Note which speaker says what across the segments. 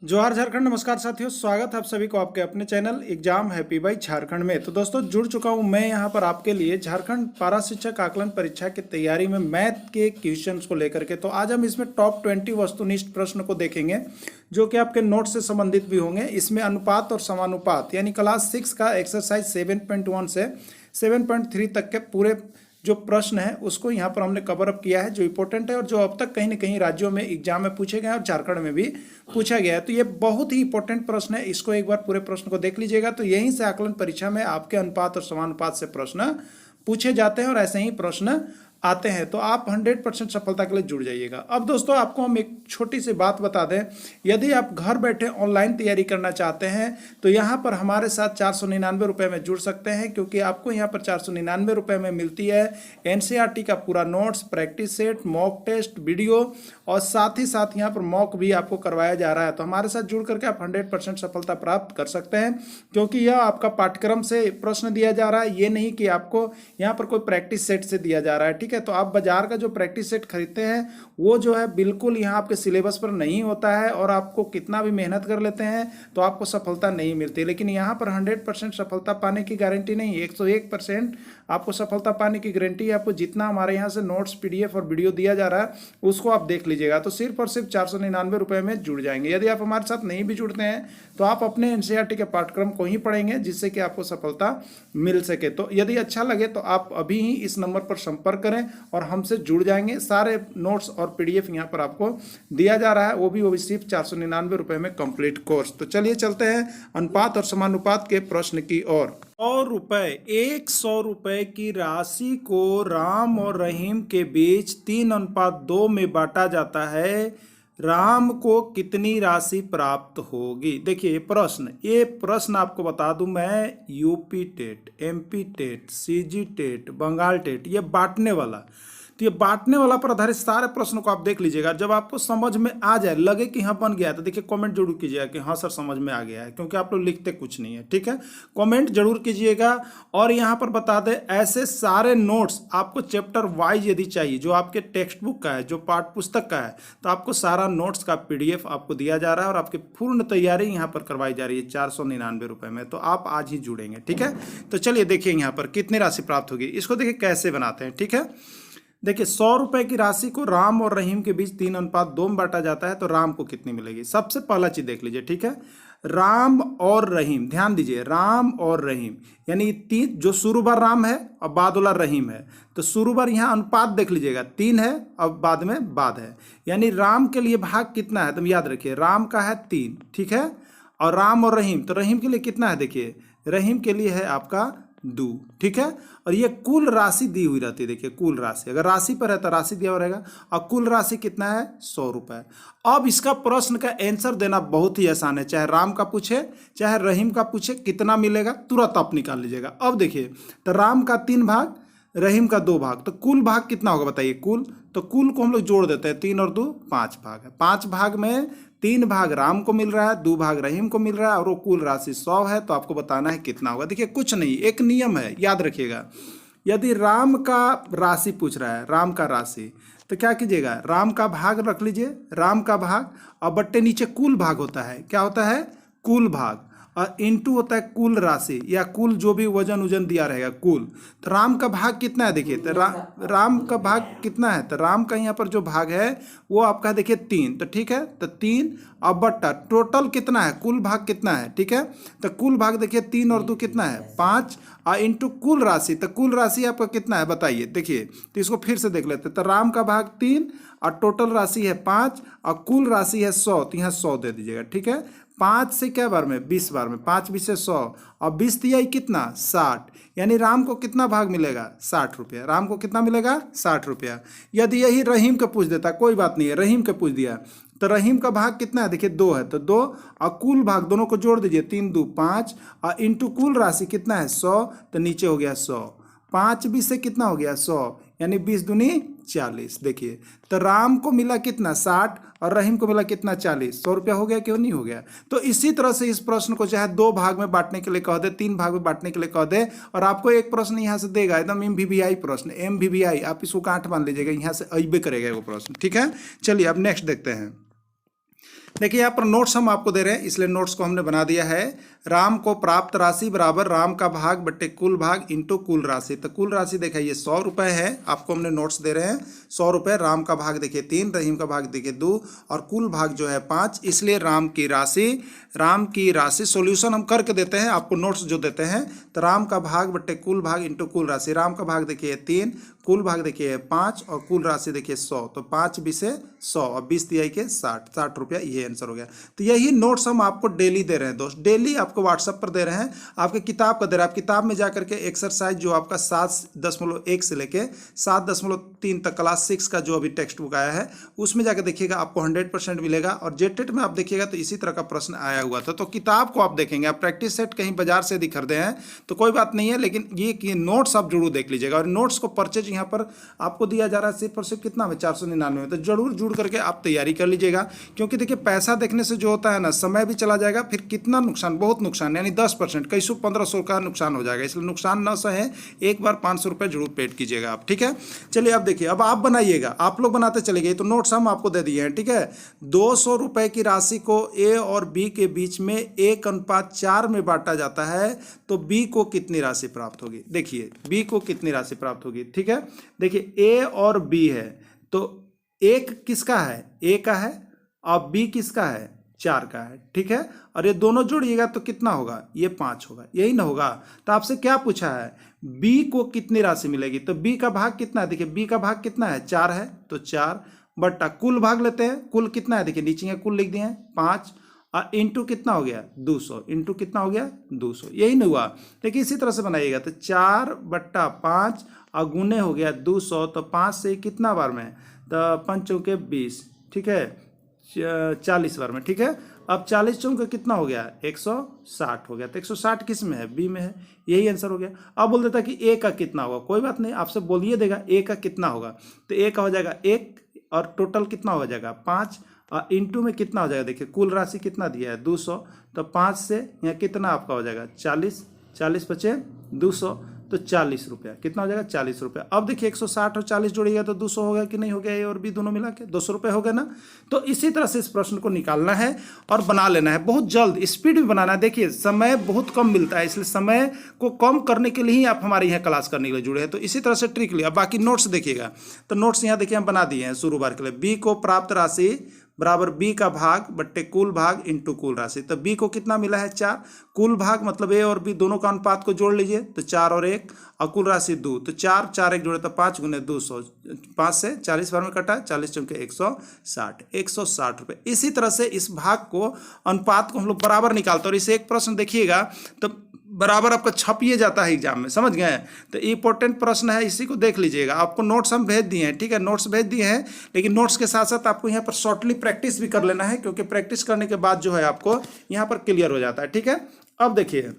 Speaker 1: जोहार झारखंड। नमस्कार साथियों, स्वागत है आप सभी को आपके अपने channel exam happy by Jharkhand में। तो दोस्तों जुड़ चुका हूं मैं यहां पर आपके लिए झारखंड पारा शिक्षक आकलन परीक्षा की तैयारी में मैथ के क्वेश्चंस को लेकर के। तो आज हम इसमें टॉप 20 वस्तुनिष्ठ प्रश्न को देखेंगे जो कि आपके नोट से संबंधित भी होंगे। इसमें अनुपात और समानुपात यानी क्लास 6 का एक्सरसाइज 7.1 से 7.3 तक के पूरे जो प्रश्न है उसको यहाँ पर हमने कवर अप किया है, जो इंपॉर्टेंट है और जो अब तक कहीं ना कहीं राज्यों में एग्जाम में पूछे गए हैं और झारखंड में भी पूछा गया है। तो ये बहुत ही इंपॉर्टेंट प्रश्न है, इसको एक बार पूरे प्रश्न को देख लीजिएगा। तो यहीं से आकलन परीक्षा में आपके अनुपात और समानुपात से प्रश्न पूछे जाते हैं और ऐसे ही प्रश्न आते हैं। तो आप 100% सफलता के लिए जुड़ जाइएगा। अब दोस्तों आपको हम एक छोटी सी बात बता दें, यदि आप घर बैठे ऑनलाइन तैयारी करना चाहते हैं तो यहाँ पर हमारे साथ 499 रुपये में जुड़ सकते हैं, क्योंकि आपको यहाँ पर 499 रुपये में मिलती है एनसीईआरटी का पूरा notes, practice set, mock test, video और साथ ही साथ यहाँ पर मॉक भी आपको करवाया जा रहा है। तो हमारे साथ जुड़ करके आप 100% सफलता प्राप्त कर सकते हैं, क्योंकि यह आपका पाठ्यक्रम से प्रश्न दिया जा रहा है, ये नहीं कि आपको यहाँ पर कोई प्रैक्टिस सेट से दिया जा रहा है। ठीक है, तो आप बाजार का जो प्रैक्टिस सेट खरीदते हैं वो जो है बिल्कुल यहाँ आपके सिलेबस पर नहीं होता है और आपको कितना भी मेहनत कर लेते हैं तो आपको सफलता नहीं मिलती। लेकिन यहाँ पर 100% सफलता पाने की गारंटी नहीं, 101% आपको सफलता पाने की गारंटी है। आपको जितना हमारे यहाँ से नोट्स, पीडीएफ और वीडियो दिया जा रहा है उसको आप देख लीजिएगा। तो सिर्फ और सिर्फ 499 रुपये में जुड़ जाएंगे। यदि आप हमारे साथ नहीं भी जुड़ते हैं तो आप अपने एनसीईआरटी के पाठ्यक्रम को ही पढ़ेंगे जिससे कि आपको सफलता मिल सके। तो यदि अच्छा लगे तो आप अभी ही इस नंबर पर संपर्क करें और हमसे जुड़ जाएंगे। सारे नोट्स और पीडीएफ यहाँ पर आपको दिया जा रहा है, वो भी सिर्फ 499 रुपये में कंप्लीट कोर्स। तो चलिए चलते हैं अनुपात और समानुपात के प्रश्न की ओर। 100 रुपये की राशि को राम और रहीम के बीच 3:2 में बांटा जाता है। राम को कितनी राशि प्राप्त होगी? देखिए ये प्रश्न आपको बता दूं मैं, UP TET, MP TET, CG TET, Bengal TET, ये बांटने वाला। तो ये बांटने वाला पर आधारित सारे प्रश्नों को आप देख लीजिएगा। जब आपको समझ में आ जाए, लगे कि हाँ बन गया, तो देखिए कमेंट जरूर कीजिएगा कि हाँ सर समझ में आ गया है, क्योंकि आप लोग लिखते कुछ नहीं है। ठीक है, कमेंट जरूर कीजिएगा। और यहाँ पर बता दें, ऐसे सारे नोट्स आपको चैप्टर वाइज यदि चाहिए, जो आपके टेक्स्ट बुक का है, जो पाठ्य पुस्तक का है, तो आपको सारा नोट्स का पीडीएफ आपको दिया जा रहा है और आपकी पूर्ण तैयारी यहाँ पर करवाई जा रही है 499 रुपये में। तो आप आज ही जुड़ेंगे। ठीक है, तो चलिए देखिए यहाँ पर कितनी राशि प्राप्त होगी, इसको देखिए कैसे बनाते हैं। ठीक है, देखिए 100 रुपए की राशि को राम और रहीम के बीच 3:2 में बांटा जाता है, तो राम को कितनी मिलेगी? सबसे पहला चीज देख लीजिए। ठीक है, राम और रहीम, ध्यान दीजिए, राम और रहीम यानी तीन, जो शुरू बार राम है और बाद वाला रहीम है, तो शुरू बार यहाँ अनुपात देख लीजिएगा 3 है और बाद में बाद है, यानी राम के लिए भाग कितना है? तुम याद रखिए, राम का है 3, ठीक है, और राम और रहीम, तो रहीम के लिए कितना है? देखिए रहीम के लिए है आपका 2, ठीक है। और ये कुल राशि दी हुई रहती है। देखिए कुल राशि, अगर राशि पर है तो राशि दिया हुआ रहेगा, और कुल राशि कितना है? 100 रुपए। अब इसका प्रश्न का आंसर देना बहुत ही आसान है, चाहे राम का पूछे चाहे रहीम का पूछे, कितना मिलेगा तुरंत आप निकाल लीजिएगा। अब देखिए, तो राम का 3 भाग, रहीम का 2 भाग, तो कुल भाग कितना होगा बताइए? कुल, तो कुल को हम लोग जोड़ देते हैं, 3 और 2 5 भाग है। 5 भाग में 3 भाग राम को मिल रहा है, 2 भाग रहीम को मिल रहा है, और वो कुल राशि 100 है। तो आपको बताना है कितना होगा। देखिए कुछ नहीं, एक नियम है, याद रखिएगा। यदि राम का राशि पूछ रहा है, राम का राशि, तो क्या कीजिएगा? राम का भाग रख लीजिए, राम का भाग, और बट्टे नीचे कुल भाग होता है। क्या होता है? कुल भाग, और इंटू होता है कुल राशि, या कुल जो भी वजन दिया रहेगा कुल। तो राम का भाग कितना है? देखिए तो राम का भाग कितना है? तो राम का यहाँ पर जो भाग है वो आपका देखिए 3, तो ठीक है, तो 3 और बट्टा टोटल कितना है? कुल भाग कितना है? ठीक है, तो कुल भाग देखिए 3 और 2 कितना है? 5, और इंटू कुल राशि, तो कुल राशि आपका कितना है बताइए? देखिए तो इसको फिर से देख लेते हैं। तो राम का भाग 3 और टोटल राशि है 5 और कुल राशि है 100, तो यहाँ 100 दे दीजिएगा। ठीक है, 5 से क्या बार में? 20 बार में, 5 20 से 100, और 20 दिया ही कितना? 60, यानी राम को कितना भाग मिलेगा? 60 रुपया। राम को कितना मिलेगा? 60 रुपया। यदि यही रहीम का पूछ देता, कोई बात नहीं है, रहीम का पूछ दिया, तो रहीम का भाग कितना है? देखिए 2 है, तो 2 और कुल भाग दोनों को जोड़ दीजिए, 3 2 5, और इंटू कुल राशि कितना है? 100, तो नीचे हो गया 100। 5 20 से कितना हो गया? 100, यानी 20 दूनी 40। देखिए तो राम को मिला कितना? 60, और रहीम को मिला कितना? 40। 100 रुपया हो गया, क्यों नहीं हो गया? तो इसी तरह से इस प्रश्न को चाहे 2 भाग में बांटने के लिए कह दे, 3 भाग में बांटने के लिए कह दे, और आपको एक प्रश्न यहाँ से देगा, एकदम MVVI प्रश्न, MVVI, आप इसको गांठ मान लीजिएगा, यहाँ से अइबे करेगा वो प्रश्न। ठीक है, चलिए अब नेक्स्ट देखते हैं। देखिए यहाँ पर नोट्स हम आपको दे रहे हैं, इसलिए नोट्स को हमने बना दिया है। राम को प्राप्त राशि बराबर राम का भाग बट्टे कुल भाग इंटू कुल राशि। तो कुल राशि देखिए ये 100 रुपये है, आपको हमने नोट्स दे रहे हैं 100 रुपये। राम का भाग देखिए 3, रहीम का भाग देखिए 2 और कुल भाग जो है 5, इसलिए राम की राशि सॉल्यूशन हम करके देते हैं आपको नोट्स जो देते हैं। तो राम का भाग बट्टे कुल भाग इंटू कुल राशि। राम का भाग देखिए 3, कुल भाग देखिए 5 और कुल राशि देखिए 100। तो 5 बीसे 100 और 20 तिहाई के 60 रुपया, ये आंसर हो गया। तो यही नोट्स हम आपको डेली दे रहे हैं दोस्त, डेली आपको व्हाट्सएप पर दे रहे हैं, आपके किताब का दे रहे हैं। आप किताब में जाकर के एक्सरसाइज जो आपका 7.1 से लेके 7.3 तक क्लास 6 का जो अभी टेक्स्ट बुक आया है उसमें जाकर देखिएगा, आपको 100% मिलेगा। और जेटेट में आप देखिएगा तो इसी तरह का प्रश्न आया हुआ था। तो किताब को आप देखेंगे, आप प्रैक्टिस सेट कहीं बाजार से यदि खरीदे हैं तो कोई बात नहीं है, लेकिन ये नोट्स आप जरूर देख लीजिएगा। और नोट्स को परचेज यहाँ पर आपको दिया जा रहा है सिर्फ और सिर्फ कितना में 499 में। तो जरूर जुड़ करके आप तैयारी कर लीजिएगा, क्योंकि देखिए पैसा देखने से जो होता है ना, समय भी चला जाएगा, फिर कितना नुकसान, बहुत नुकसान, यानी 10% कई सौ 1500 का नुकसान हो जाएगा। इसलिए नुकसान न सहे, एक बार 500 रुपये जरूर पेड कीजिएगा आप, ठीक है। चलिए अब देखिए, अब आप बनाइएगा, आप लोग बनाते चले गए। तो नोट्स हम आपको दे दिए हैं, ठीक है। 200 रुपये की राशि को ए और बी के बीच में 1:4 में बांटा जाता है, तो बी को कितनी राशि प्राप्त होगी। देखिए बी को कितनी राशि प्राप्त होगी, ठीक है। देखिए ए और बी है, तो एक किसका है, ए का है, और बी किसका है, 4 का है, ठीक है। और ये दोनों जोड़िएगा तो कितना होगा, ये 5 होगा, यही ना होगा। तो आपसे क्या पूछा है, बी को कितनी राशि मिलेगी। तो बी का भाग कितना है, देखिए बी का भाग कितना है, 4 है, तो 4 बट्टा कुल भाग लेते हैं, कुल कितना है, देखिए नीचे कुल लिख दिए हैं 5 और इंटू कितना हो गया 200, इंटू कितना हो गया 200, यही नहीं हुआ। देखिए इसी तरह से बनाइएगा, तो 4/5 और गुने हो गया 200, तो 5 से कितना बार में, तो 5 चौके 20, ठीक है, 40 बार में, ठीक है। अब 40 चौके कितना हो गया 160 हो गया। तो 160 किस में है, बी में है, यही आंसर हो गया। अब बोल देता कि ए का कितना होगा, कोई बात नहीं, आपसे बोलिए देगा ए का कितना होगा। तो ए का हो जाएगा 1 और टोटल कितना हो जाएगा 5 और इंटू में कितना हो जाएगा, देखिए कुल राशि कितना दिया है 200, तो 5 से यहाँ कितना आपका हो जाएगा 40, 40 बचे 200, तो 40 रुपया, कितना हो जाएगा 40 रुपया। अब देखिए 160 और 40 जोड़िएगा तो 200 हो गया कि नहीं हो गया, ए और बी दोनों मिला के 200 रुपये हो गया ना। तो इसी तरह से इस प्रश्न को निकालना है और बना लेना है, बहुत जल्द स्पीड में बनाना है। देखिए समय बहुत कम मिलता है, इसलिए समय को कम करने के लिए ही आप हमारे यहाँ क्लास करने के लिए जुड़े हैं। तो इसी तरह से ट्रिक लिया। बाकी नोट्स देखिएगा, तो नोट्स यहाँ देखिए हम बना दिए हैं शुरू बार के लिए। बी को प्राप्त राशि बराबर बी का भाग बट्टे कुल भाग इंटू कुल राशि। तो बी को कितना मिला है 4, कुल भाग मतलब ए और बी दोनों का अनुपात को जोड़ लीजिए, तो 4 और 1 और कुल राशि 2, तो 4 4 1 जोड़े तो 5 गुने 200, 5 से 40 बार में कटा, 40 चौके 160 रुपये। इसी तरह से इस भाग को अनुपात को हम लोग बराबर निकालते हैं। और इसे एक प्रश्न देखिएगा तो बराबर आपका छपिए जाता है एग्जाम में, समझ गए। तो इंपॉर्टेंट प्रश्न है, इसी को देख लीजिएगा। आपको नोट्स हम भेज दिए हैं, ठीक है, नोट्स भेज दिए हैं, लेकिन नोट्स के साथ साथ आपको यहाँ पर शॉर्टली प्रैक्टिस भी कर लेना है, क्योंकि प्रैक्टिस करने के बाद जो है आपको यहाँ पर क्लियर हो जाता है, ठीक है। अब देखिए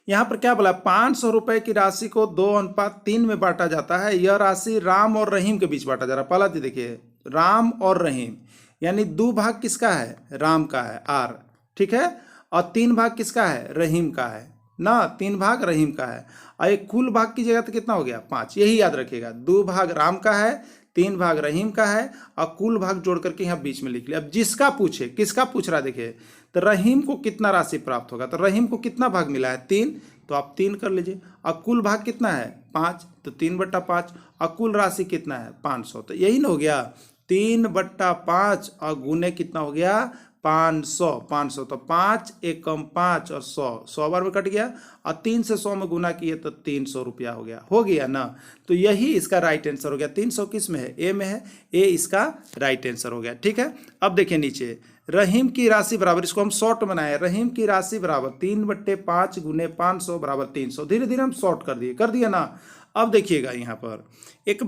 Speaker 1: यहाँ पर क्या बोला, 500 रुपये की राशि को 2:3 में बांटा जाता है। यह राशि राम और रहीम के बीच बांटा जा रहा है। पहला चीज देखिए, राम और रहीम, यानी 2 भाग किसका है, राम का है आर, ठीक है, और 3 भाग किसका है, रहीम का है ना, 3 भाग रहीम का है। और एक कुल भाग की जगह तो कितना हो गया 5, यही याद रखिएगा। 2 भाग राम का है, 3 भाग रहीम का है और कुल भाग जोड़ करके यहाँ बीच में लिख लिया। अब जिसका पूछे, किसका पूछ रहा है, देखिए तो रहीम को कितना राशि प्राप्त होगा। तो रहीम को कितना भाग मिला है 3, तो आप 3 कर लीजिए। और कुल भाग कितना है 5, तो 3/5 और कुल राशि कितना है 500, तो यही ना हो गया 3/5 और गुने कितना हो गया 500, तो 5 एकम 5 और 100 बार में कट गया और 3 से 100 में गुना किए तो 300 रुपया हो गया ना। तो यही इसका राइट आंसर हो गया। 300 किस में है, ए में है, ए इसका राइट आंसर हो गया, ठीक है। अब देखिए नीचे, रहीम की राशि बराबर, इसको हम शॉर्ट बनाए, रहीम की राशि बराबर 3/5 गुने 500 बराबर 300। धीरे धीरे हम शॉर्ट कर दिए ना। अब देखिएगा यहाँ पर एक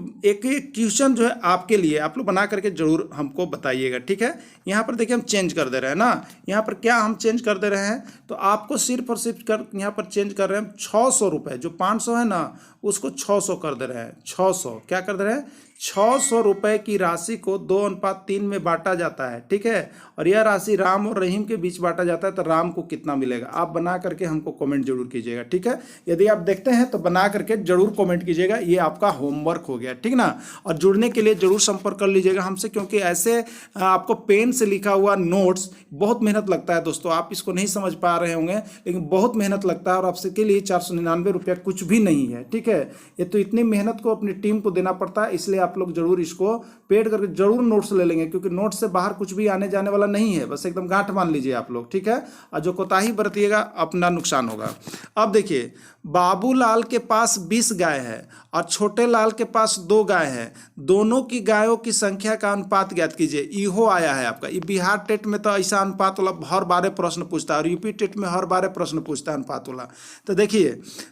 Speaker 1: क्वेश्चन जो है आपके लिए, आप लोग बना करके जरूर हमको बताइएगा, ठीक है। यहाँ पर देखिए हम चेंज कर दे रहे हैं ना, यहाँ पर क्या हम चेंज कर दे रहे हैं, तो आपको सिर्फ और सिर्फ यहाँ पर चेंज कर रहे हैं 600 रुपये, जो 500 है ना उसको 600 कर दे रहे हैं। 600 क्या कर दे रहे हैं 600 रुपये की राशि को 2:3 में बांटा जाता है, ठीक है, और यह राशि राम और रहीम के बीच बांटा जाता है, तो राम को कितना मिलेगा? आप बना करके हमको कमेंट जरूर कीजिएगा, ठीक है। यदि आप देखते हैं तो बना करके जरूर कमेंट कीजिएगा, ये आपका होमवर्क हो गया, ठीक ना। और जुड़ने के लिए जरूर संपर्क कर लीजिएगा हमसे, क्योंकि ऐसे आपको पेन से लिखा हुआ नोट्स बहुत मेहनत लगता है दोस्तों, आप इसको नहीं समझ पा रहे होंगे, लेकिन बहुत मेहनत लगता है, और आपसे के लिए 499 रुपया कुछ भी नहीं है, ठीक है। ये तो इतनी मेहनत को अपनी टीम को देना पड़ता है, इसलिए आप लोग जरूर इसको पेड करके जरूर नोट्स ले लेंगे, क्योंकि नोट्स से बाहर कुछ भी आने जाने वाला नहीं है, बस एकदम गांठ मान लीजिए आप लोग, ठीक है। और जो कोताही बरतिएगा अपना नुकसान होगा। अब देखिए, बाबूलाल के पास 20 गाय है और छोटे लाल के पास 2 गाय है, दोनों की गायों की संख्या का अनुपात ज्ञात कीजिए। इहो आया है आपका, ये बिहार टेट में तो ऐसा अनुपात वाला हर बार प्रश्न पूछता है, और यूपी टेट में हर बार प्रश्न पूछता है अनुपात वाला। तो देखिए,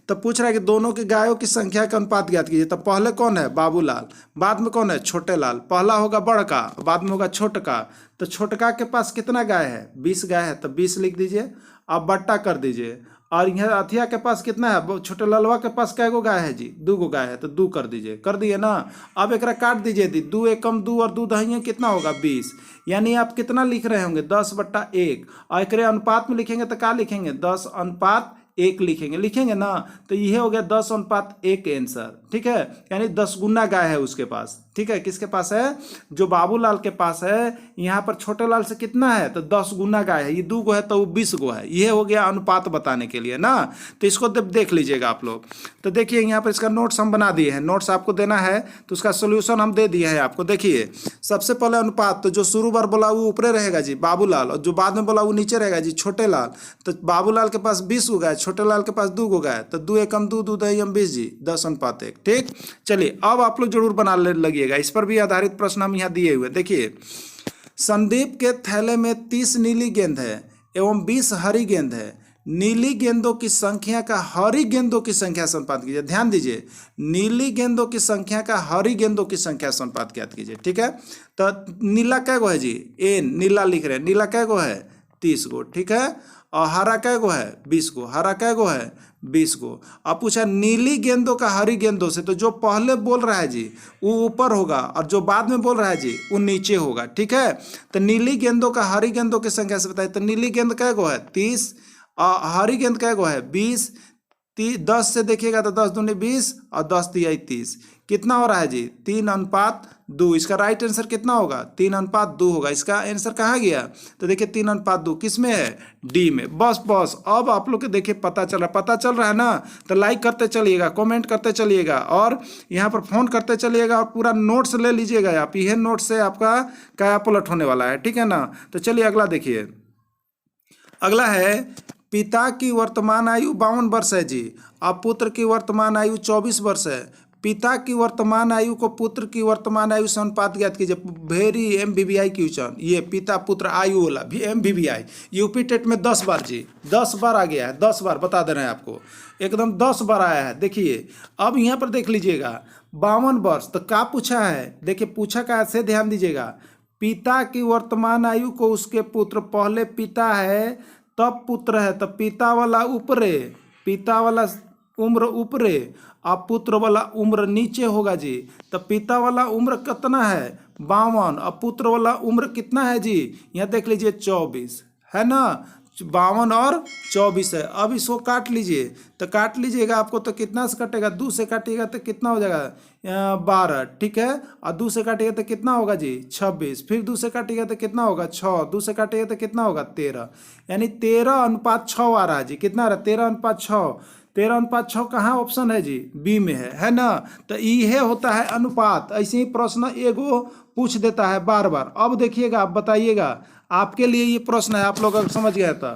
Speaker 1: तो पूछ रहा है कि दोनों की गायों की संख्या का अनुपात ज्ञात कीजिए। तो पहले कौन है? बाबूलाल, बाद में कौन है? छोटे लाल। पहला होगा बड़का, बाद में होगा छोटका। तो छोटका के पास कितना गाय है? 20 गाय है, तो 20 लिख दीजिए। अब बट्टा कर दीजिए। और यहाँ अथिया के पास कितना है? छोटे लालवा के पास कै गो गाय है जी? 2 गो गाय है, तो 2 कर दीजिए। कर दिए ना। अब एक काट दीजिए दी, 2 एकम 2 और 2 दहिए कितना होगा? 20। यानी आप कितना लिख रहे होंगे? 10/1। और एक अनुपात में लिखेंगे तो क्या लिखेंगे? 10:1 लिखेंगे ना। तो यह हो गया 10:1 आंसर, ठीक है। यानी 10 गुना गाय है उसके पास, ठीक है। किसके पास है? जो बाबूलाल के पास है। यहाँ पर छोटे लाल से कितना है? तो 10 गुना गाय है, ये 2 गो है तो वो 20 गो है। ये हो गया अनुपात बताने के लिए ना। तो इसको देख लीजिएगा आप लोग। तो देखिए, यहाँ पर इसका नोट्स हम बना दिए हैं। नोट्स आपको देना है तो उसका सोल्यूशन हम दे दिए हैं आपको। देखिए, सबसे पहले अनुपात, तो जो शुरू बार बोला वो ऊपरे रहेगा जी, बाबूलाल, और जो बाद में बोला वो नीचे रहेगा जी, छोटे लाल। तो बाबूलाल के पास 20 गो गाय, छोटे लाल के पास 2 गो गाय, तो 2 एकम 2, 2 दहियम 20 जी, 10:1, ठीक। चलिए, अब आप लोग जरूर बना लगिएगा। इस पर भी आधारित प्रश्न हम यहाँ दिए हुए। देखिए, संदीप के थैले में 30 नीली गेंद है एवं 20 हरी गेंद है। नीली गेंदों की संख्या का हरी गेंदों की संख्या से अनुपात कीजिए। ध्यान दीजिए, नीली गेंदों की संख्या का हरी गेंदों की संख्या से अनुपात ज्ञात कीजिए, ठीक है। तो नीला कै गो है जी? एन, नीला लिख रहे हैं। नीला कै गो है? 30 गो, ठीक है। और हरा कै गो है? 20 गो। हरा कै गो है? 20 गो। अब पूछा नीली गेंदों का हरी गेंदों से, तो जो पहले बोल रहा है जी वो ऊपर होगा, और जो बाद में बोल रहा है जी वो नीचे होगा, ठीक है। तो नीली गेंदों का हरी गेंदों की संख्या से बताइए। तो नीली गेंद कै गो है? 30, और हरी गेंद कै गो है? 20। 10 से देखिएगा तो 10 दूनी 20 और 10 तिया 30। कितना हो रहा है जी? 3:2। इसका राइट आंसर कितना होगा? 3:2 होगा। इसका आंसर कहाँ गया? तो देखिए 3:2 किस में है? डी में। बस अब आप लोग के देखिए पता चल रहा है ना। तो लाइक करते चलिएगा, कमेंट करते चलिएगा, और यहाँ पर फोन करते चलिएगा, और पूरा नोट्स ले लीजिएगा आप। यह नोट्स से आपका काया पलट होने वाला है, ठीक है ना। तो चलिए अगला देखिए। अगला है, पिता की वर्तमान आयु 52 वर्ष है जी, और पुत्र की वर्तमान आयु 24 वर्ष है। पिता की वर्तमान आयु को पुत्र की वर्तमान आयु से अनुपात ज्ञात कीजिए। वेरी MBBI क्वेश्चन, ये पिता पुत्र आयु वाला भी MBBI यूपी टेट में 10 बार जी, 10 बार आ गया है। 10 बार बता दे रहे हैं आपको, एकदम 10 बार आया है। देखिए, अब यहाँ पर देख लीजिएगा 52 वर्ष, तो क्या पूछा है? देखिए पूछा का से ध्यान दीजिएगा। पिता की वर्तमान आयु को उसके पुत्र, पहले पिता है तब पुत्र है, तो पिता वाला ऊपरे, पिता वाला उम्र ऊपरे और पुत्र वाला उम्र नीचे होगा जी। तो पिता वाला उम्र कितना है? 52, और पुत्र वाला उम्र कितना है जी? यहाँ देख लीजिए 24 है ना। 52 और 24 है। अब इसको काट लीजिए, तो काट लीजिएगा आपको तो कितना से कटेगा? 2 से काटिएगा तो कितना हो जाएगा? 12, ठीक है। और 2 से काटिएगा तो कितना होगा जी? 26। फिर 2 से काटिएगा तो कितना होगा? 6। 2 से काटिएगा तो कितना होगा? 13। यानी 13:6 आ रहा है जी। कितना आ रहा है? 13:6। 13:6 कहाँ ऑप्शन है जी? बी में है ना। तो ये होता है अनुपात। ऐसे ही प्रश्न एगो पूछ देता है बार बार। अब देखिएगा, आप बताइएगा, आपके लिए ये प्रश्न है, आप लोग अगर समझ गए तो।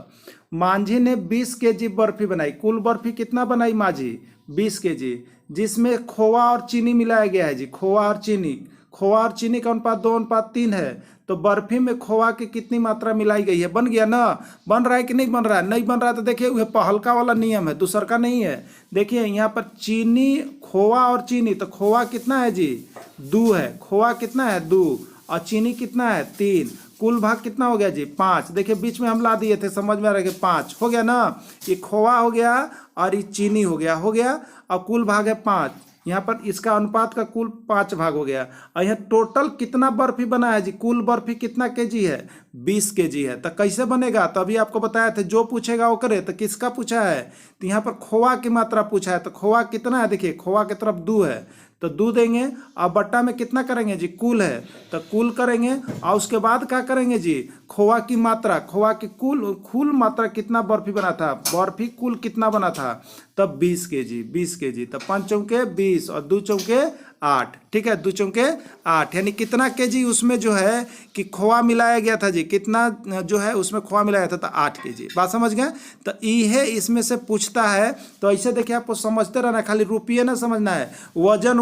Speaker 1: मांझी ने 20 kg बर्फी बनाई। कुल बर्फी कितना बनाई मांझी? 20 kg, जिसमें खोआ और चीनी मिलाया गया है जी। खोआ और चीनी का अनुपात 2:3 है। तो बर्फी में खोआ की कितनी मात्रा मिलाई गई है? बन गया ना। बन रहा है कि नहीं बन रहा है? नहीं बन रहा है तो देखिए वह पहलका वाला नियम है, दूसर का नहीं है। देखिए यहाँ पर चीनी, खोआ और चीनी, तो खोआ कितना है जी? 2 है। खोआ कितना है? 2। और चीनी कितना है? 3। कुल भाग कितना हो गया जी? 5। देखिए बीच में हम ला दिए थे, समझ में आ रहा है कि 5 हो गया ना। ये खोआ हो गया और ये चीनी हो गया और कुल भाग है 5। यहाँ पर इसका अनुपात का कुल 5 भाग हो गया। और यहाँ टोटल कितना बर्फी बना है जी, कुल बर्फी कितना केजी है, 20 केजी है। तो कैसे बनेगा, तो अभी आपको बताया था जो पूछेगा वो करे। तो किसका पूछा है, तो यहाँ पर खोआ की मात्रा पूछा है। तो खोआ कितना है, देखिए खोआ की तरफ 2 है तो 2 देंगे। अब बट्टा में कितना करेंगे जी, कुल है तो कुल करेंगे। और उसके बाद क्या करेंगे जी, खोआ की मात्रा, खोआ की कुल मात्रा कितना बर्फी बना था, बर्फी कुल कितना बना था, तब 20 केजी, 20 केजी। तब 5 चौके 20 और 2 चौके 8, ठीक है, 2 चौके 8, यानी कितना केजी उसमें जो है कि खोआ मिलाया गया था जी, कितना जो है उसमें खोआ मिलाया था, तो 8 केजी। बात समझ गए। तो ये इसमें से पूछता है। तो ऐसे देखिए आपको समझते रहना, खाली रुपये ना समझना है,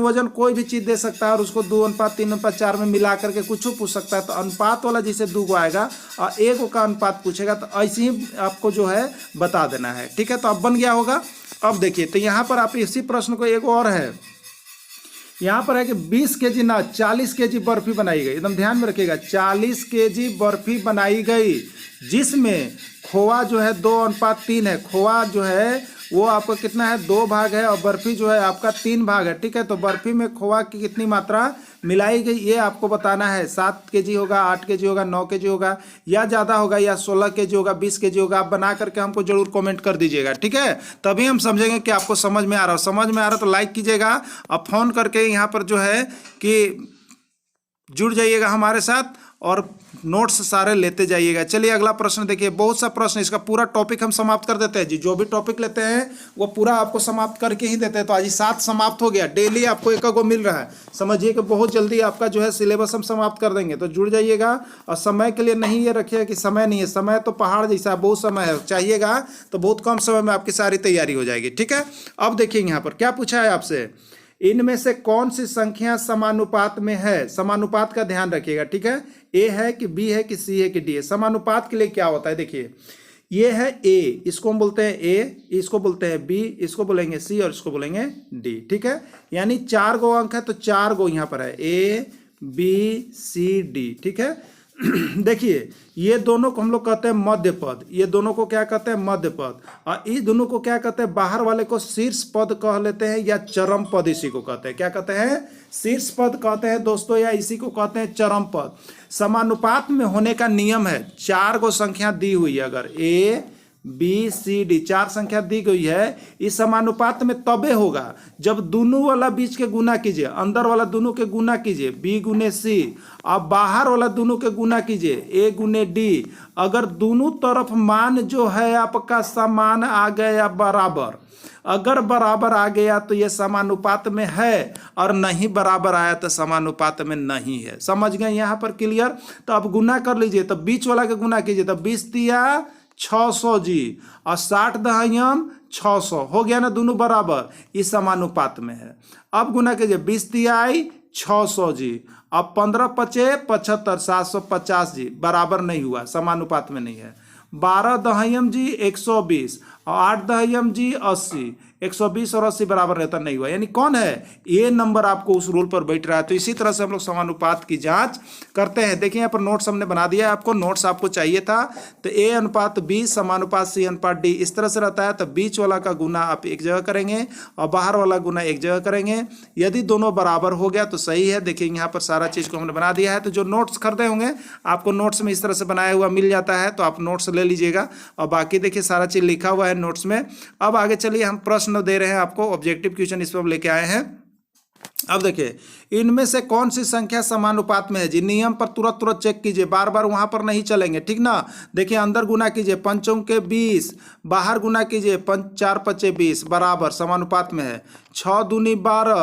Speaker 1: वजन कोई भी चीज़ दे सकता है और उसको 2:3:4 में मिला करके कुछ पूछ सकता है। तो अनुपात वाला जैसे 2 गो आएगा और 1 का अनुपात पूछेगा तो ऐसे ही आपको जो है बता देना है, ठीक है। तो अब बन गया होगा। अब देखिए तो यहाँ पर आप इसी प्रश्न को एक और है, यहाँ पर है कि 20 केजी ना 40 केजी बर्फी बनाई गई। एकदम ध्यान में रखिएगा, 40 केजी बर्फी बनाई गई जिसमें खोआ जो है 2:3 है। खोआ जो है वो आपका कितना है, 2 भाग है और बर्फी जो है आपका 3 भाग है, ठीक है। तो बर्फी में खोआ की कितनी मात्रा मिलाई गई ये आपको बताना है। 7 केजी होगा, 8 केजी होगा, 9 केजी होगा, या ज़्यादा होगा, या 16 केजी होगा, 20 केजी होगा। आप बना करके हमको जरूर कमेंट कर दीजिएगा, ठीक है। तभी हम समझेंगे कि आपको समझ में आ रहा हो। समझ में आ रहा तो लाइक कीजिएगा और फ़ोन करके यहाँ पर जो है कि जुड़ जाइएगा हमारे साथ और नोट्स सारे लेते जाइएगा। चलिए अगला प्रश्न देखिए, बहुत सा प्रश्न, इसका पूरा टॉपिक हम समाप्त कर देते हैं जी। जो भी टॉपिक लेते हैं वो पूरा आपको समाप्त करके ही देते हैं। तो आज 7 समाप्त हो गया, डेली आपको 1 को मिल रहा है। समझिए कि बहुत जल्दी आपका जो है सिलेबस हम समाप्त कर देंगे। तो जुड़ जाइएगा और समय के लिए नहीं ये रखिएगा कि समय नहीं है, समय तो पहाड़ जैसा बहुत समय है, चाहिएगा तो बहुत कम समय में आपकी सारी तैयारी हो जाएगी, ठीक है। अब देखिए यहाँ पर क्या पूछा है आपसे, इनमें से कौन सी संख्या समानुपात में है। समानुपात का ध्यान रखिएगा, ठीक है। ए है कि बी है कि सी है कि डी है। समानुपात के लिए क्या होता है, देखिए ये है ए, इसको हम बोलते हैं ए, इसको बोलते हैं बी, इसको बोलेंगे सी और इसको बोलेंगे डी, ठीक है। यानी 4 गो अंक है तो 4 गो यहाँ पर है, ए बी सी डी, ठीक है। देखिए ये दोनों को हम लोग कहते हैं मध्य पद, ये दोनों को क्या कहते हैं, मध्य पद। और इस दोनों को क्या कहते हैं, बाहर वाले को शीर्ष पद कह लेते हैं या चरम पद इसी को कहते हैं। क्या कहते हैं, शीर्ष पद कहते हैं दोस्तों, या इसी को कहते हैं चरम पद। समानुपात में होने का नियम है, 4 गो संख्या दी हुई है, अगर ए बी सी डी 4 संख्या दी गई है, इस समानुपात में तबे होगा जब दोनों वाला बीच के गुना कीजिए, अंदर वाला दोनों के गुना कीजिए, बी गुने सी, और बाहर वाला दोनों के गुना कीजिए, ए गुने डी। अगर दोनों तरफ मान जो है आपका समान आ गया बराबर, अगर बराबर आ गया तो ये समानुपात में है, और नहीं बराबर आया तो समानुपात में नहीं है। समझ गए यहाँ पर, क्लियर। तो अब गुना कर लीजिए, तो बीच वाला के गुना कीजिए, तो 20 तिया 600 जी और 60 दहयम 600 हो गया ना, दोनों बराबर, इस समानुपात में है। अब गुना कीजिए, 20 तिहाई 600 जी, अब 15 पचे 75, 750 जी, बराबर नहीं हुआ, समानुपात में नहीं है। 12 दहयम जी 120 और 8 दहयम जी 80, 120 और 80 बराबर रहता नहीं हुआ, यानी कौन है, ये नंबर आपको उस रूल पर बैठ रहा है। तो इसी तरह से हम लोग समानुपात की जांच करते हैं। देखिए यहाँ पर नोट्स हमने बना दिया है आपको, नोट्स आपको चाहिए था। तो ए अनुपात बी समानुपात सी अनुपात डी इस तरह से रहता है। तो बीच वाला का गुना आप एक जगह करेंगे और बाहर वाला गुना एक जगह करेंगे। यदि दोनों बराबर हो गया तो सही है। देखिए यहाँ पर सारा चीज़ को हमने बना दिया है। तो जो नोट्स खरीदे होंगे आपको नोट्स में इस तरह से बनाया हुआ मिल जाता है, तो आप नोट्स ले लीजिएगा। और बाकी देखिए सारा चीज़ लिखा हुआ है नोट्स में। अब आगे चलिए, हम प्रश्न दे रहे हैं आपको, ऑब्जेक्टिव क्वेश्चन इस पर लेके आए हैं। अब देखिए इनमें से कौन सी संख्या समानुपात में है जी। नियम पर तुरंत चेक कीजिए, बार बार वहां पर नहीं चलेंगे, ठीक ना। देखिए अंदर गुना कीजिए, 5 चौके 20, बाहर गुना कीजिए, 4 पचे 20, बराबर समानुपात में है। 6 दूनी 12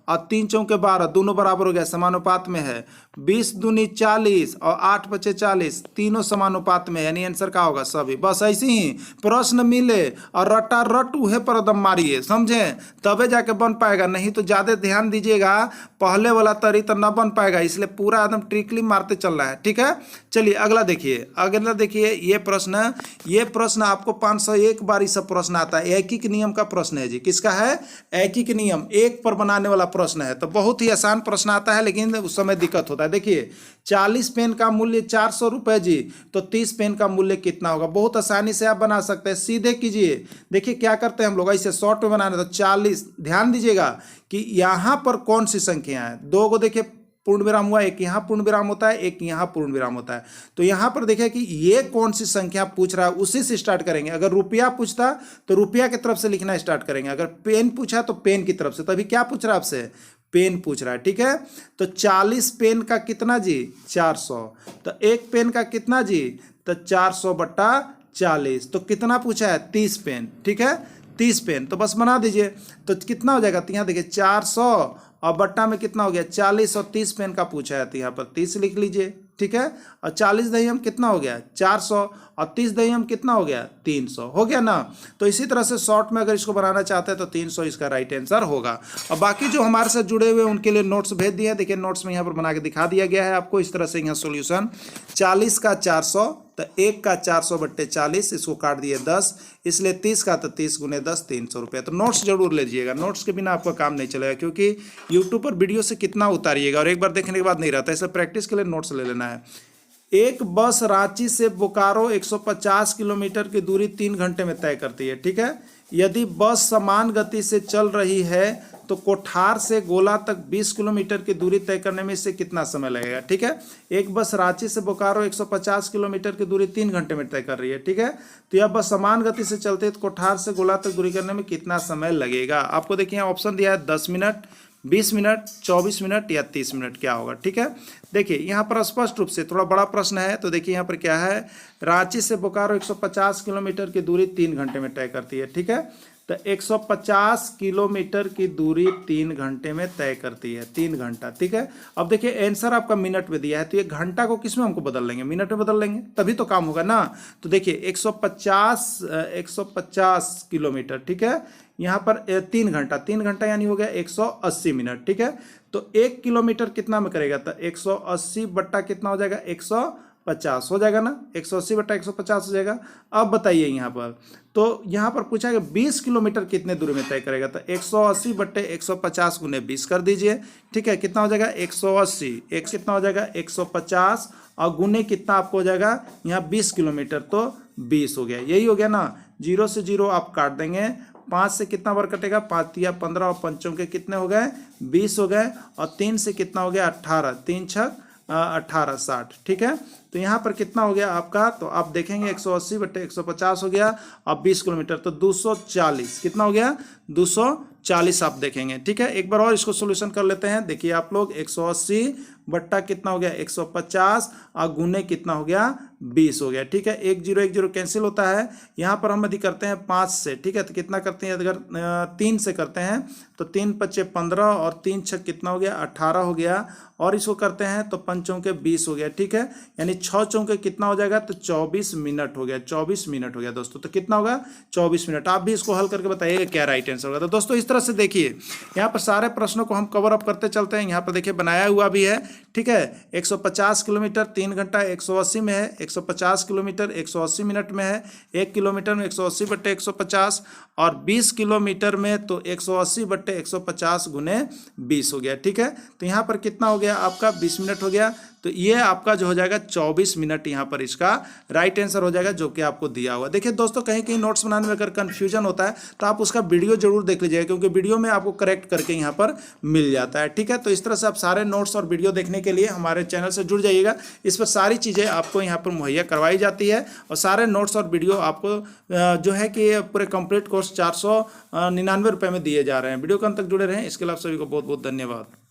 Speaker 1: और 3 चौके 12, दोनों बराबर हो गया, समानुपात में है। 20 दूनी 40 और 8 पचे 40, तीनों समानुपात में, यानी आंसर का होगा सभी। बस ऐसे ही प्रश्न मिले और रटा रट उहे पर दम मारिए, समझे, तबे जाके बन पाएगा। नहीं तो ज़्यादा ध्यान दीजिएगा, पहले बोले वाला तरी तो ना बन पाएगा, इसलिए पूरा एकदम ट्रिकली मारते चलना है। ठीक है, चलिए अगला देखिए ये प्रश्न आपको 501 बार सब प्रश्न आता है। एकीक नियम का प्रश्न है जी। किसका है? एकीक नियम, एक पर बनाने वाला प्रश्न है। तो बहुत ही आसान प्रश्न आता है, लेकिन उस समय दिक्कत होता है। देखिए 40 पेन का मूल्य 400 रुपये जी, तो 30 पेन का मूल्य कितना होगा? बहुत आसानी से आप बना सकते हैं, सीधे कीजिए। देखिए क्या करते हैं हम लोग, ऐसे शॉर्ट में बनाना। तो 40, ध्यान दीजिएगा कि यहाँ पर कौन सी संख्या है। 2 को देखिए पूर्ण विराम हुआ, एक यहाँ पूर्ण विराम होता है, एक यहाँ पूर्ण विराम होता है। तो यहाँ पर देखिए कि ये कौन सी संख्या पूछ रहा है, उसी से स्टार्ट करेंगे। अगर रुपया पूछता तो रुपया की तरफ से लिखना स्टार्ट करेंगे। अगर पेन पूछा तो पेन की तरफ से। तो अभी क्या पूछ रहा है आपसे? पेन पूछ रहा है। ठीक है, तो 40 पेन का कितना जी? 400। तो एक पेन का कितना जी? तो 400/40। तो कितना पूछा है? 30 पेन। ठीक है, 30 पेन। तो बस बना दीजिए। तो कितना हो जाएगा? तो यहाँ देखिए 400 और बट्टा में कितना हो गया? 40 और 30 पेन का पूछा है, तो यहाँ पर 30 लिख लीजिए। ठीक है, और 40 दहियम कितना हो गया? 400 और 30 दहियम कितना हो गया? 300 हो गया ना। तो इसी तरह से शॉर्ट में अगर इसको बनाना चाहते हैं तो 300 इसका राइट आंसर होगा। और बाकी जो हमारे साथ जुड़े हुए उनके लिए नोट्स भेज दिया। देखिए नोट्स में यहाँ पर बना के दिखा दिया गया है आपको इस तरह से। यहाँ सोल्यूशन 40 का 400, तो 1 का 400/40, इसको काट दिए 10, इसलिए 30 का तो 30 × 10 300 रुपये। तो नोट्स जरूर लीजिएगा, नोट्स के बिना आपका काम नहीं चलेगा, क्योंकि यूट्यूब पर वीडियो से कितना उतारिएगा और एक बार देखने के बाद नहीं रहता, इसलिए प्रैक्टिस के लिए नोट्स ले लेना है। एक बस रांची से बोकारो 150 किलोमीटर की दूरी 3 घंटे में तय करती है। ठीक है, यदि बस समान गति से चल रही है तो कोठार से गोला तक 20 किलोमीटर की दूरी तय करने में इससे कितना समय लगेगा? ठीक है, एक बस रांची से बोकारो 150 किलोमीटर की दूरी 3 घंटे में तय कर रही है। ठीक है, तो यह बस समान गति से चलते है तो कोठार से गोला तक दूरी करने में कितना समय लगेगा? आपको देखिए यहाँ ऑप्शन दिया है 10 मिनट, 20 मिनट, 24 मिनट या 30 मिनट, क्या होगा? ठीक है, देखिए यहाँ पर स्पष्ट रूप से थोड़ा बड़ा प्रश्न है। तो देखिए यहाँ पर क्या है, रांची से बोकारो 150 किलोमीटर की दूरी 3 घंटे में तय करती है। ठीक है, तो 150 किलोमीटर की दूरी 3 घंटे में तय करती है, 3 घंटा। ठीक है, अब देखिए आंसर आपका मिनट में दिया है, तो ये घंटा को किस में हमको बदल लेंगे? मिनट में बदल लेंगे, तभी तो काम होगा ना। तो देखिए 150 किलोमीटर। ठीक है, यहाँ पर 3 घंटा, 3 घंटा यानी हो गया 180 मिनट। ठीक है, तो 1 किलोमीटर कितना में करेगा? तो 180 बट्टा कितना हो जाएगा? 150 हो जाएगा ना, 180/150 हो जाएगा। अब बताइए यहाँ पर, तो यहाँ पर पूछा कि 20 किलोमीटर कितने दूरी में तय करेगा? तो 180/150 × 20 कर दीजिए। ठीक है, कितना हो जाएगा? 180, एक कितना हो जाएगा? 150 और गुने कितना आपको हो जाएगा? यहाँ 20 किलोमीटर, तो 20 हो गया। यही हो गया ना, 0 से 0 आप काट देंगे, 5 से कितना बार कटेगा? 5 या 15 और 5 के कितने हो गए? 20 हो गए। और 3 से कितना हो गया? 18, 3 छक 18, 60। ठीक है, तो यहाँ पर कितना हो गया आपका? तो आप देखेंगे 180/150 हो गया, अब 20 किलोमीटर तो 240, कितना हो गया? 240 आप देखेंगे। ठीक है, एक बार और इसको सोल्यूशन कर लेते हैं। देखिए आप लोग 180 बट्टा कितना हो गया? 150 और गुने कितना हो गया? 20 हो गया। ठीक है, 1 0 1 0 कैंसिल होता है। यहाँ पर हम यदि करते हैं 5 से, ठीक है, तो कितना करते हैं? अगर 3 से करते हैं तो 3 × 5 = 15 और 3 6 कितना हो गया? 18 हो गया। और इसको करते हैं तो 5 चौके 20 हो गया। ठीक है, यानी 6 चौके कितना हो जाएगा? तो 24 मिनट हो गया, 24 मिनट हो गया दोस्तों। तो कितना होगा? 24 मिनट। आप भी इसको हल करके बताइएगा क्या राइट आंसर होगा। तो दोस्तों इस तरह से देखिए यहाँ पर सारे प्रश्नों को हम कवर अप करते चलते हैं। यहाँ पर देखिए बनाया हुआ भी है। ठीक है, 150 किलोमीटर 3 घंटा 180 में है, 150 किलोमीटर 180 मिनट में है, 1 किलोमीटर में 180/150 और 20 किलोमीटर में तो 180/150 × 20 हो गया। ठीक है, तो यहाँ पर कितना हो गया आपका? 20 मिनट हो गया। तो ये आपका जो हो जाएगा 24 मिनट यहाँ पर इसका राइट आंसर हो जाएगा, जो कि आपको दिया हुआ। देखिए दोस्तों कहीं कहीं नोट्स बनाने में अगर कन्फ्यूजन होता है तो आप उसका वीडियो जरूर देख लीजिएगा, क्योंकि वीडियो में आपको करेक्ट करके यहाँ पर मिल जाता है। ठीक है, तो इस तरह से आप सारे नोट्स और वीडियो देखने के लिए हमारे चैनल से जुड़ जाइएगा। इस पर सारी चीज़ें आपको यहाँ पर मुहैया करवाई जाती है और सारे नोट्स और वीडियो आपको जो है कि पूरे कंप्लीट कोर्स 499 रुपये में दिए जा रहे हैं। वीडियो के अंत तक जुड़े रहें। इसके लिए आप सभी को बहुत बहुत धन्यवाद।